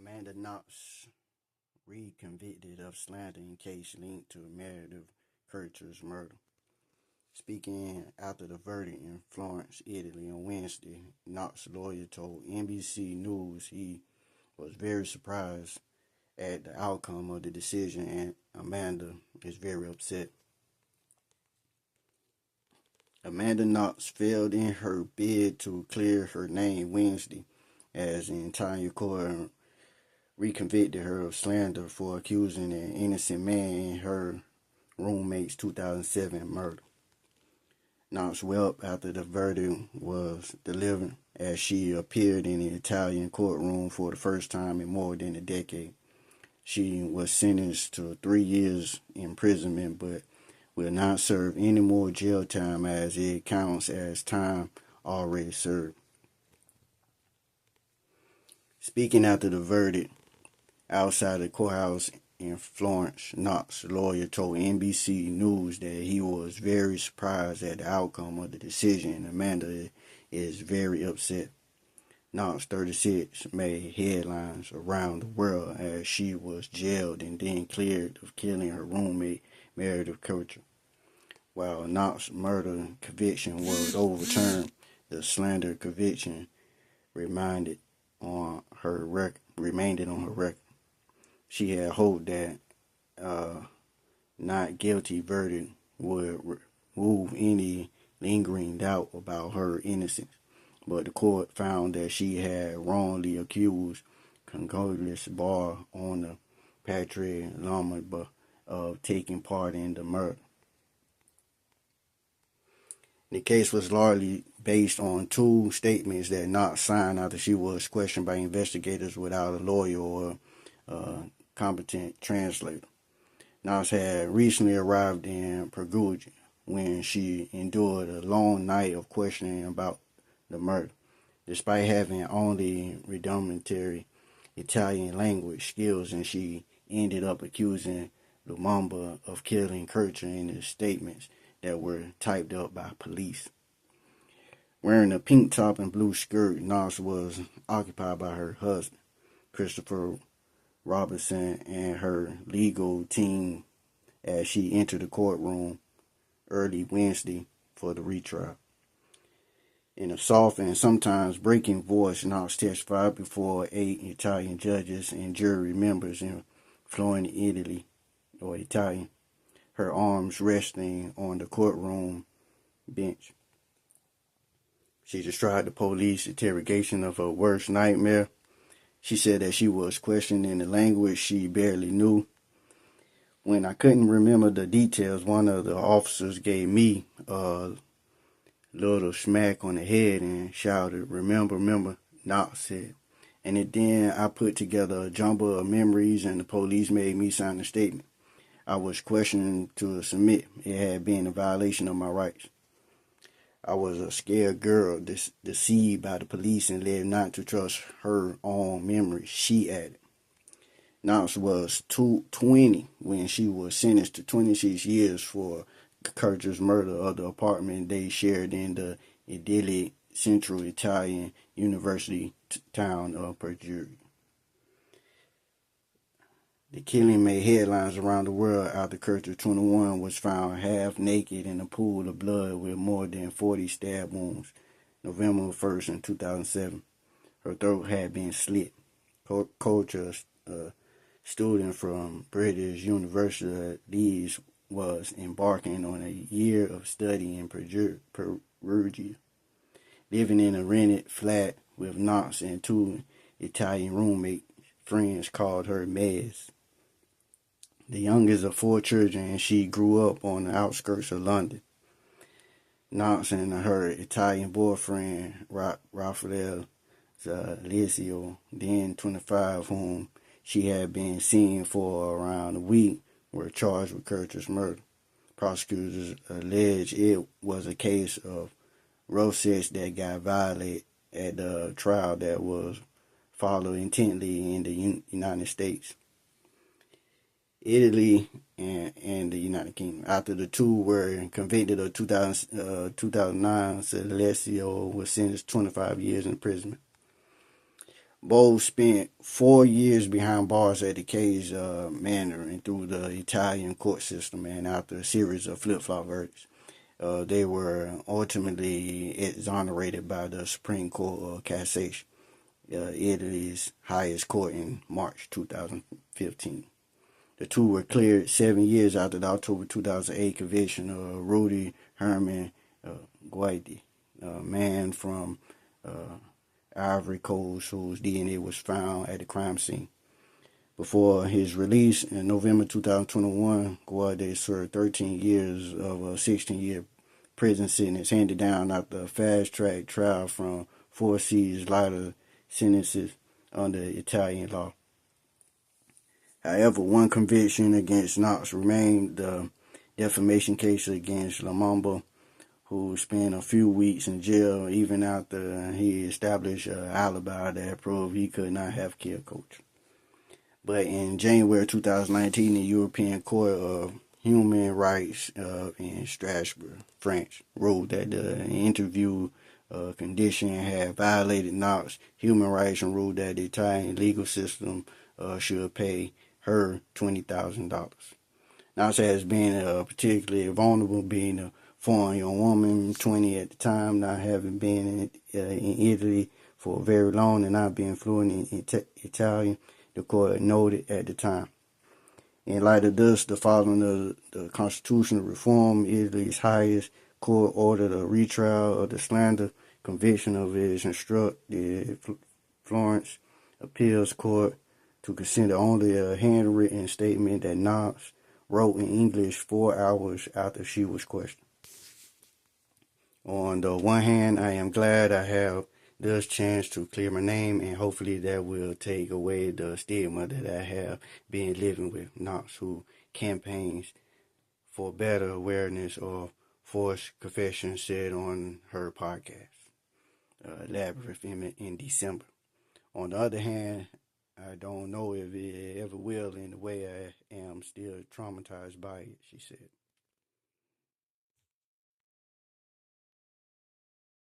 Amanda Knox reconvicted of slander in case linked to Meredith Kercher's murder. Speaking after the verdict in Florence, Italy on Wednesday, Knox's lawyer told NBC News he was very surprised at the outcome of the decision and Amanda is very upset. Amanda Knox failed in her bid to clear her name Wednesday as the entire court reconvicted her of slander for accusing an innocent man in her roommate's 2007 murder. Knox wept after the verdict was delivered as she appeared in the Italian courtroom for the first time in more than a decade. She was sentenced to 3 years imprisonment but will not serve any more jail time as it counts as time already served. Speaking after the verdict outside the courthouse in Florence, Knox's lawyer told NBC News that he was very surprised at the outcome of the decision and Amanda is very upset. Knox, 36, made headlines around the world as she was jailed and then cleared of killing her roommate, Meredith Kercher. While Knox's murder conviction was overturned, the slander conviction remained on her record. She had hoped that not guilty verdict would remove any lingering doubt about her innocence, but the court found that she had wrongly accused Congolese bar owner Patrick Lumumba of taking part in the murder. The case was largely based on two statements that Knox signed after she was questioned by investigators without a lawyer or competent translator. Knox had recently arrived in Perugia when she endured a long night of questioning about the murder. Despite having only rudimentary Italian language skills, and she ended up accusing Lumumba of killing Kercher in his statements that were typed up by police. Wearing a pink top and blue skirt, Knox was occupied by her husband, Christopher Robinson, and her legal team as she entered the courtroom early Wednesday for the retrial. In a soft and sometimes breaking voice, Knox testified before 8 Italian judges and jury members in Florence, Italy, her arms resting on the courtroom bench. She described the police interrogation of her worst nightmare. She said that she was questioned in a language she barely knew. When I couldn't remember the details, one of the officers gave me a little smack on the head and shouted, remember, Knox said. And then I put together a jumble of memories and the police made me sign a statement. I was questioned to submit. It had been a violation of my rights. I was a scared girl, deceived by the police and led not to trust her own memories, she added. Knox was 20 when she was sentenced to 26 years for Kercher's murder of the apartment they shared in the idyllic central Italian university town of Perugia. The killing made headlines around the world after Kercher, 21, was found half naked in a pool of blood with more than 40 stab wounds, November 1st in 2007. Her throat had been slit. Kercher, a student from British University Leeds, was embarking on a year of study in Perugia, living in a rented flat with Knox and two Italian roommate friends called her Mez. The youngest of 4 children, and she grew up on the outskirts of London. Knox and her Italian boyfriend, Raffaele Zalizio, then 25, whom she had been seeing for around a week, were charged with Kercher's murder. Prosecutors allege it was a case of rough sex that got violated at the trial that was followed intently in the United States, Italy, and the United Kingdom. After the two were convicted of 2009, Celestio was sentenced to 25 years in prison. Bowles spent 4 years behind bars at the case manner and through the Italian court system, and after a series of flip-flop verdicts, they were ultimately exonerated by the Supreme Court of Cassation, Italy's highest court, in March 2015. The two were cleared 7 years after the October 2008 conviction of Rudy Herman Guidi, a man from Ivory Coast whose DNA was found at the crime scene. Before his release in November 2021, Guidi served 13 years of a 16-year prison sentence handed down after a fast-track trial from 4 seasons lighter sentences under Italian law. However, one conviction against Knox remained the defamation case against Lumumba, who spent a few weeks in jail even after he established an alibi that proved he could not have killed Coach. But in January 2019, the European Court of Human Rights in Strasbourg, France, ruled that the interview condition had violated Knox's human rights and ruled that the Italian legal system should pay her $20,000. Knox has been particularly vulnerable, being a foreign young woman, 20 at the time, not having been in Italy for very long and not being fluent in Italian, the court noted at the time. In light of this, the following of the constitutional reform, Italy's highest court ordered a retrial of the slander conviction of its instructed Florence Appeals Court to consider only a handwritten statement that Knox wrote in English 4 hours after she was questioned. On the one hand, I am glad I have this chance to clear my name, and hopefully that will take away the stigma that I have been living with Knox, who campaigns for better awareness of forced confession, said on her podcast, Labyrinth, in December. On the other hand, I don't know if it ever will, in the way I am still traumatized by it, she said.